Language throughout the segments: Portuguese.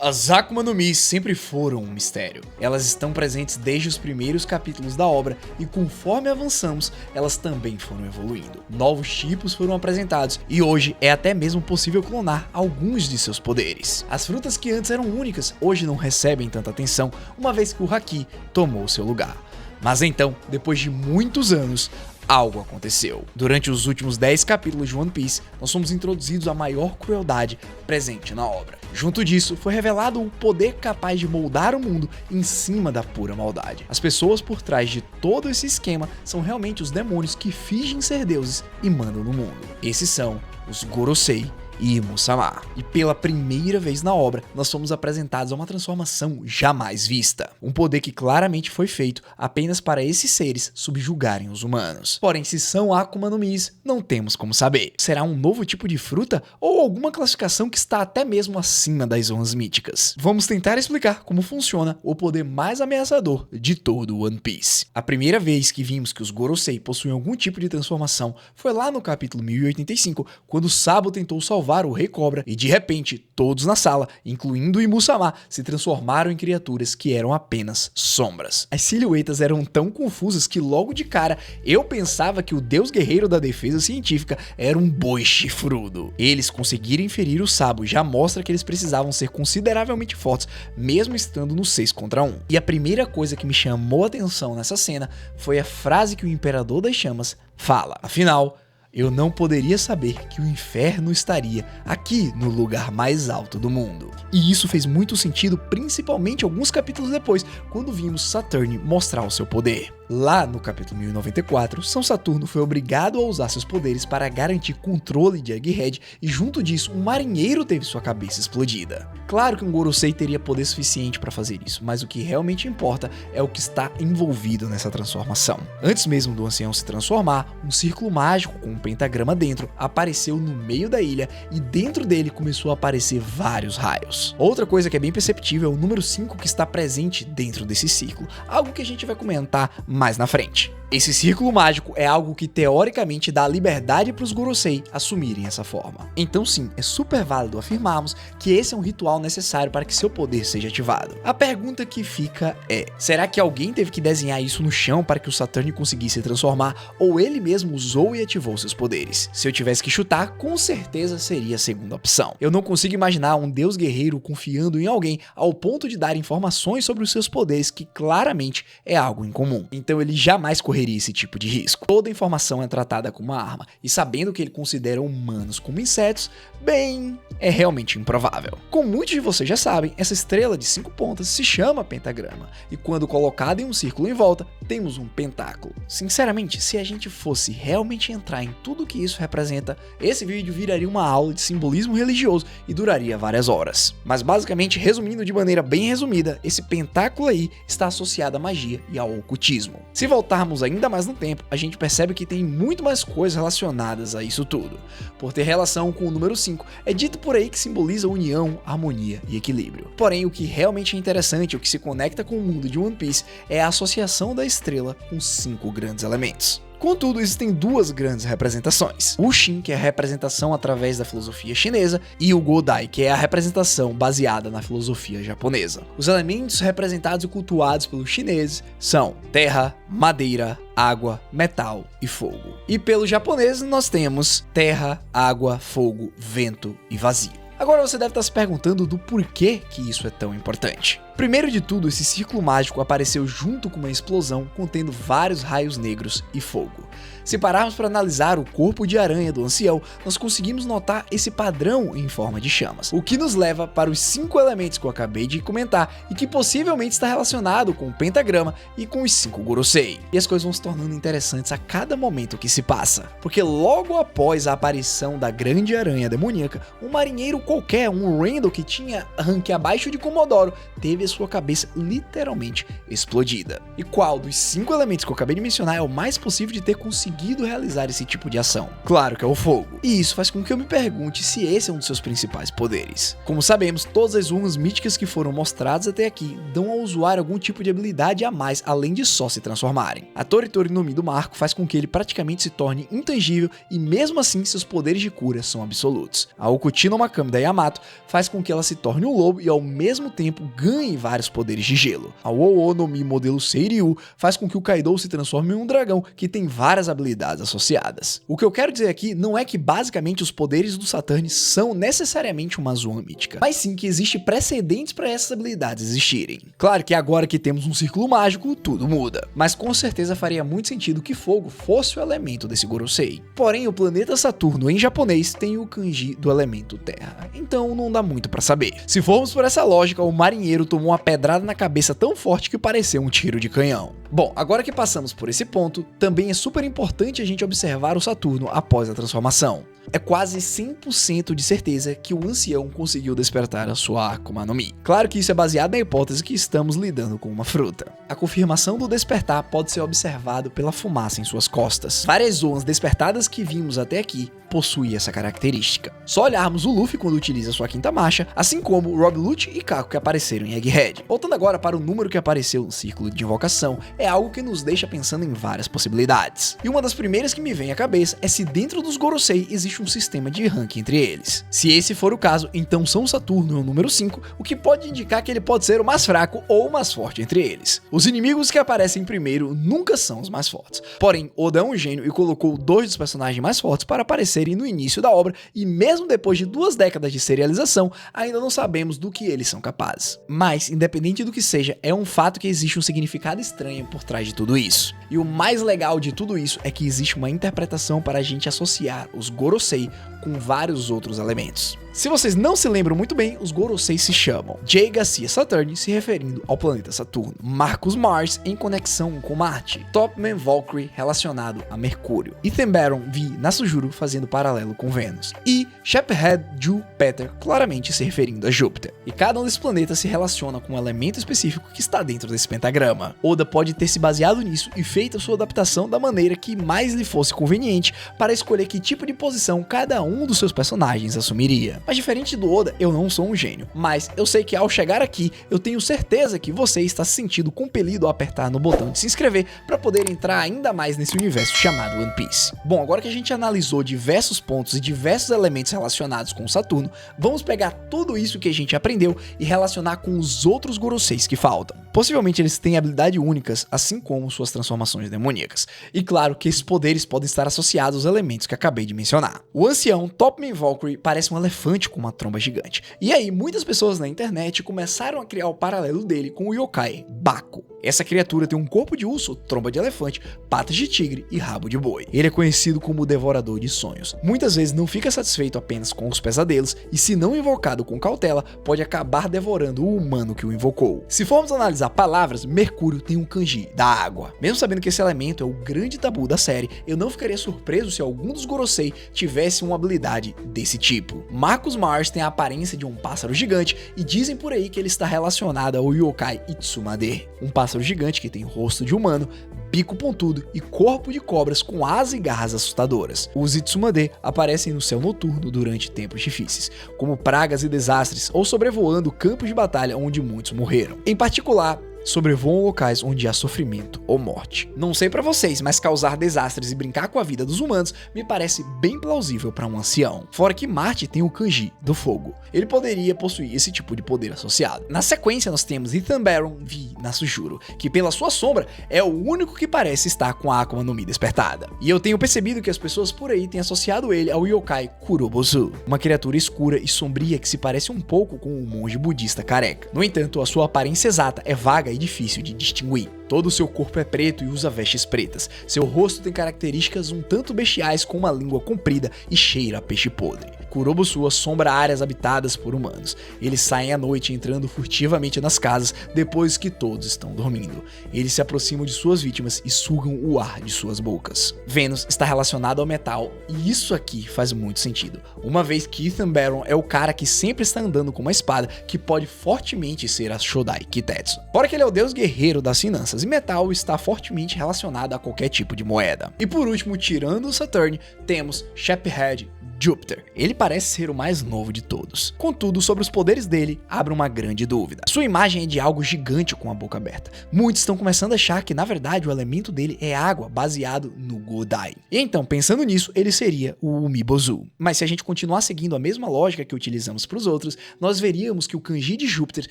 As Akuma no Mi sempre foram um mistério. Elas estão presentes desde os primeiros capítulos da obra e conforme avançamos, elas também foram evoluindo. Novos tipos foram apresentados e hoje é até mesmo possível clonar alguns de seus poderes. As frutas que antes eram únicas, hoje não recebem tanta atenção, uma vez que o Haki tomou seu lugar. Mas então, depois de muitos anos, algo aconteceu. Durante os últimos 10 capítulos de One Piece, nós somos introduzidos à maior crueldade presente na obra. Junto disso, foi revelado um poder capaz de moldar o mundo em cima da pura maldade. As pessoas por trás de todo esse esquema são realmente os demônios que fingem ser deuses e mandam no mundo. Esses são os Gorosei e Musama. E pela primeira vez na obra, nós fomos apresentados a uma transformação jamais vista. Um poder que claramente foi feito apenas para esses seres subjugarem os humanos. Porém, se são Akuma no Mis, não temos como saber. Será um novo tipo de fruta ou alguma classificação que está até mesmo acima das honras míticas? Vamos tentar explicar como funciona o poder mais ameaçador de todo One Piece. A primeira vez que vimos que os Gorosei possuem algum tipo de transformação foi lá no capítulo 1085, quando Sabo tentou salvar o Rei Cobra e de repente todos na sala, incluindo o Musama, se transformaram em criaturas que eram apenas sombras. As silhuetas eram tão confusas que logo de cara eu pensava que o deus guerreiro da defesa científica era um boi chifrudo. Eles conseguirem ferir o Sabo já mostra que eles precisavam ser consideravelmente fortes, mesmo estando no 6 contra 1. E a primeira coisa que me chamou a atenção nessa cena foi a frase que o Imperador das Chamas fala. Afinal, eu não poderia saber que o inferno estaria aqui no lugar mais alto do mundo. E isso fez muito sentido, principalmente alguns capítulos depois, quando vimos Saturn mostrar o seu poder. Lá no capítulo 1094, São Saturno foi obrigado a usar seus poderes para garantir controle de Egghead e junto disso, um marinheiro teve sua cabeça explodida. Claro que um Gorosei teria poder suficiente para fazer isso, mas o que realmente importa é o que está envolvido nessa transformação. Antes mesmo do ancião se transformar, um círculo mágico com um pentagrama dentro apareceu no meio da ilha e dentro dele começou a aparecer vários raios. Outra coisa que é bem perceptível é o número 5 que está presente dentro desse círculo, algo que a gente vai comentar mais na frente. Esse círculo mágico é algo que teoricamente dá liberdade para os Gorosei assumirem essa forma. Então sim, é super válido afirmarmos que esse é um ritual necessário para que seu poder seja ativado. A pergunta que fica é, será que alguém teve que desenhar isso no chão para que o Saturn conseguisse se transformar, ou ele mesmo usou e ativou seus poderes? Se eu tivesse que chutar, com certeza seria a segunda opção. Eu não consigo imaginar um deus guerreiro confiando em alguém ao ponto de dar informações sobre os seus poderes, que claramente é algo incomum. Então ele jamais correria esse tipo de risco. Toda informação é tratada como uma arma, e sabendo que ele considera humanos como insetos, bem, é realmente improvável. Como muitos de vocês já sabem, essa estrela de 5 pontas se chama pentagrama, e quando colocada em um círculo em volta, temos um pentáculo. Sinceramente, se a gente fosse realmente entrar em tudo que isso representa, esse vídeo viraria uma aula de simbolismo religioso e duraria várias horas. Mas basicamente, resumindo de maneira bem resumida, esse pentáculo aí está associado à magia e ao ocultismo. Se voltarmos ainda mais no tempo, a gente percebe que tem muito mais coisas relacionadas a isso tudo. Por ter relação com o número 5, é dito por aí que simboliza união, harmonia e equilíbrio. Porém, o que realmente é interessante, o que se conecta com o mundo de One Piece, é a associação da estrela com 5 grandes elementos. Contudo, existem duas grandes representações. O Shin, que é a representação através da filosofia chinesa, e o Godai, que é a representação baseada na filosofia japonesa. Os elementos representados e cultuados pelos chineses são terra, madeira, água, metal e fogo. E pelos japoneses nós temos terra, água, fogo, vento e vazio. Agora você deve estar se perguntando do porquê que isso é tão importante. Primeiro de tudo, esse círculo mágico apareceu junto com uma explosão contendo vários raios negros e fogo. Se pararmos para analisar o corpo de aranha do ancião, nós conseguimos notar esse padrão em forma de chamas, o que nos leva para os 5 elementos que eu acabei de comentar e que possivelmente está relacionado com o pentagrama e com os 5 Gorosei. E as coisas vão se tornando interessantes a cada momento que se passa, porque logo após a aparição da grande aranha demoníaca, um marinheiro qualquer, um Randall que tinha rank abaixo de Comodoro, teve a sua cabeça literalmente explodida. E qual dos 5 elementos que eu acabei de mencionar é o mais possível de ter conseguido realizar esse tipo de ação? Claro que é o fogo. E isso faz com que eu me pergunte se esse é um dos seus principais poderes. Como sabemos, todas as runas míticas que foram mostradas até aqui dão ao usuário algum tipo de habilidade a mais, além de só se transformarem. A Tori no Mi do Marco faz com que ele praticamente se torne intangível e mesmo assim seus poderes de cura são absolutos. A Okuchi no Makami da Yamato faz com que ela se torne um lobo e ao mesmo tempo ganhe vários poderes de gelo. A Wo-Oh no Mi modelo Seiryu faz com que o Kaido se transforme em um dragão que tem várias habilidades associadas. O que eu quero dizer aqui não é que basicamente os poderes do Saturn são necessariamente uma Zoan mítica, mas sim que existe precedentes para essas habilidades existirem. Claro que agora que temos um círculo mágico, tudo muda, mas com certeza faria muito sentido que fogo fosse o elemento desse Gorosei. Porém, o planeta Saturno em japonês tem o kanji do elemento terra, então não dá muito pra saber. Se formos por essa lógica, o marinheiro tomou uma pedrada na cabeça tão forte que pareceu um tiro de canhão. Bom, agora que passamos por esse ponto, também é super importante a gente observar o Saturno após a transformação. É quase 100% de certeza que o ancião conseguiu despertar a sua Akuma no Mi. Claro que isso é baseado na hipótese que estamos lidando com uma fruta. A confirmação do despertar pode ser observado pela fumaça em suas costas. Várias zonas despertadas que vimos até aqui possuem essa característica. Só olharmos o Luffy quando utiliza sua quinta marcha, assim como Rob Lucci e Kako que apareceram em Egghead. Voltando agora para o número que apareceu no círculo de invocação, é algo que nos deixa pensando em várias possibilidades. E uma das primeiras que me vem à cabeça é se dentro dos Gorosei existe um sistema de ranking entre eles. Se esse for o caso, então São Saturno é o número 5, o que pode indicar que ele pode ser o mais fraco ou o mais forte entre eles. Os inimigos que aparecem primeiro nunca são os mais fortes. Porém, Oda é um gênio e colocou 2 dos personagens mais fortes para aparecerem no início da obra, e mesmo depois de 2 décadas de serialização, ainda não sabemos do que eles são capazes. Mas, independente do que seja, é um fato que existe um significado estranho por trás de tudo isso. E o mais legal de tudo isso é que existe uma interpretação para a gente associar os Gorosei com vários outros elementos. Se vocês não se lembram muito bem, os Gorosei se chamam Jay Garcia Saturn, se referindo ao planeta Saturno, Marcus Mars em conexão com Marte, Topman Valkyrie relacionado a Mercúrio, Ethan Baron V Nasujuru fazendo paralelo com Vênus, e Shepherd Jupiter claramente se referindo a Júpiter. E cada um desses planetas se relaciona com um elemento específico que está dentro desse pentagrama. Oda pode ter se baseado nisso e feito a sua adaptação da maneira que mais lhe fosse conveniente para escolher que tipo de posição cada um dos seus personagens assumiria. Mas diferente do Oda, eu não sou um gênio, mas eu sei que ao chegar aqui, eu tenho certeza que você está se sentindo compelido a apertar no botão de se inscrever para poder entrar ainda mais nesse universo chamado One Piece. Bom, agora que a gente analisou diversos pontos e diversos elementos relacionados com o Saturno, vamos pegar tudo isso que a gente aprendeu e relacionar com os outros Goroseis que faltam. Possivelmente eles têm habilidades únicas, assim como suas transformações demoníacas. E claro que esses poderes podem estar associados aos elementos que acabei de mencionar. O ancião Topman Valkyrie parece um elefante com uma tromba gigante. E aí, muitas pessoas na internet começaram a criar o paralelo dele com o yokai Baku. Essa criatura tem um corpo de urso, tromba de elefante, patas de tigre e rabo de boi. Ele é conhecido como o devorador de sonhos. Muitas vezes não fica satisfeito apenas com os pesadelos e, se não invocado com cautela, pode acabar devorando o humano que o invocou. Se formos analisar palavras, Mercúrio tem um kanji da água. Mesmo sabendo que esse elemento é o grande tabu da série, eu não ficaria surpreso se algum dos Gorosei tivesse uma habilidade desse tipo. Marcus Mars tem a aparência de um pássaro gigante e dizem por aí que ele está relacionado ao yokai Itsumade, um pássaro gigante que tem rosto de humano, bico pontudo e corpo de cobras com asas e garras assustadoras. Os Itsumade aparecem no céu noturno durante tempos difíceis, como pragas e desastres ou sobrevoando campos de batalha onde muitos morreram. Em particular, sobrevoam locais onde há sofrimento ou morte. Não sei pra vocês, mas causar desastres e brincar com a vida dos humanos me parece bem plausível pra um ancião. Fora que Marte tem o kanji do fogo. Ele poderia possuir esse tipo de poder associado. Na sequência nós temos Ethan Baron V Nasujuru, que pela sua sombra é o único que parece estar com a Akuma no Mi despertada. E eu tenho percebido que as pessoas por aí têm associado ele ao yokai Kurobozu, uma criatura escura e sombria que se parece um pouco com um monge budista careca. No entanto, a sua aparência exata é vaga e difícil de distinguir. Todo o seu corpo é preto e usa vestes pretas. Seu rosto tem características um tanto bestiais, com uma língua comprida e cheira a peixe podre. Kurobozu assombra áreas habitadas por humanos. Eles saem à noite entrando furtivamente nas casas depois que todos estão dormindo. Eles se aproximam de suas vítimas e sugam o ar de suas bocas. Vênus está relacionado ao metal e isso aqui faz muito sentido, uma vez que Ethan Baron é o cara que sempre está andando com uma espada que pode fortemente ser a Shodai Kitetsu. Fora que ele é o deus guerreiro das finanças e metal está fortemente relacionado a qualquer tipo de moeda. E por último, tirando o Saturn, temos Shepherd Júpiter. Ele parece ser o mais novo de todos. Contudo, sobre os poderes dele, abre uma grande dúvida. Sua imagem é de algo gigante com a boca aberta. Muitos estão começando a achar que, na verdade, o elemento dele é água, baseado no Godai. E então, pensando nisso, ele seria o Umibozu. Mas se a gente continuar seguindo a mesma lógica que utilizamos para os outros, nós veríamos que o kanji de Júpiter,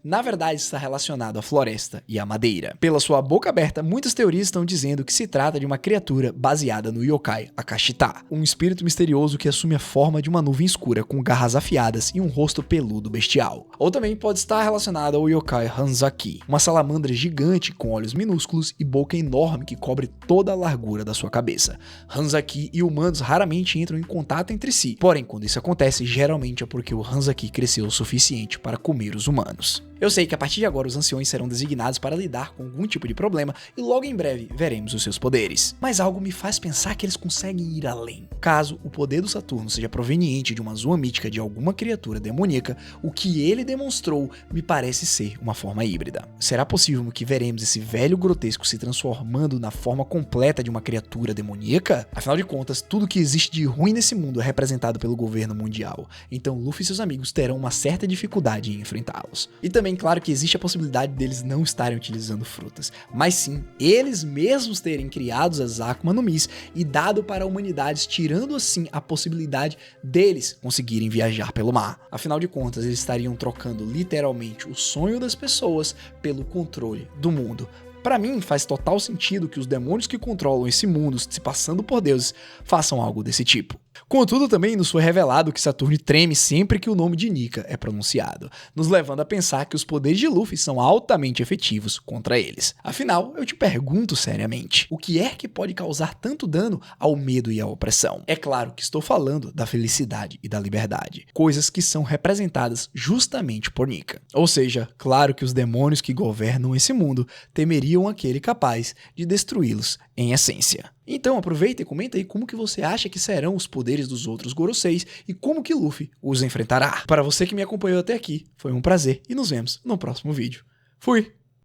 na verdade, está relacionado à floresta e à madeira. Pela sua boca aberta, muitas teorias estão dizendo que se trata de uma criatura baseada no yokai Akashita, um espírito misterioso que assume a forma de uma nuvem escura com garras afiadas e um rosto peludo bestial. Ou também pode estar relacionado ao yokai Hanzaki, uma salamandra gigante com olhos minúsculos e boca enorme que cobre toda a largura da sua cabeça. Hanzaki e humanos raramente entram em contato entre si, porém quando isso acontece, geralmente é porque o Hanzaki cresceu o suficiente para comer os humanos. Eu sei que a partir de agora os anciões serão designados para lidar com algum tipo de problema e logo em breve veremos os seus poderes. Mas algo me faz pensar que eles conseguem ir além. Caso o poder do Saturno seja proveniente de uma zoa mítica de alguma criatura demoníaca, o que ele demonstrou me parece ser uma forma híbrida. Será possível que veremos esse velho grotesco se transformando na forma completa de uma criatura demoníaca? Afinal de contas, tudo que existe de ruim nesse mundo é representado pelo governo mundial, então Luffy e seus amigos terão uma certa dificuldade em enfrentá-los. E também claro que existe a possibilidade deles não estarem utilizando frutas, mas sim eles mesmos terem criado as Akuma no Mis e dado para a humanidade, tirando assim a possibilidade deles conseguirem viajar pelo mar. Afinal de contas, eles estariam trocando literalmente o sonho das pessoas pelo controle do mundo. Para mim, faz total sentido que os demônios que controlam esse mundo, se passando por deuses, façam algo desse tipo. Contudo, também nos foi revelado que Saturno treme sempre que o nome de Nika é pronunciado, nos levando a pensar que os poderes de Luffy são altamente efetivos contra eles. Afinal, eu te pergunto seriamente, o que é que pode causar tanto dano ao medo e à opressão? É claro que estou falando da felicidade e da liberdade, coisas que são representadas justamente por Nika. Ou seja, claro que os demônios que governam esse mundo temeriam aquele capaz de destruí-los em essência. Então aproveita e comenta aí como que você acha que serão os poderes dos outros Goroseis e como que Luffy os enfrentará. Para você que me acompanhou até aqui, foi um prazer e nos vemos no próximo vídeo. Fui!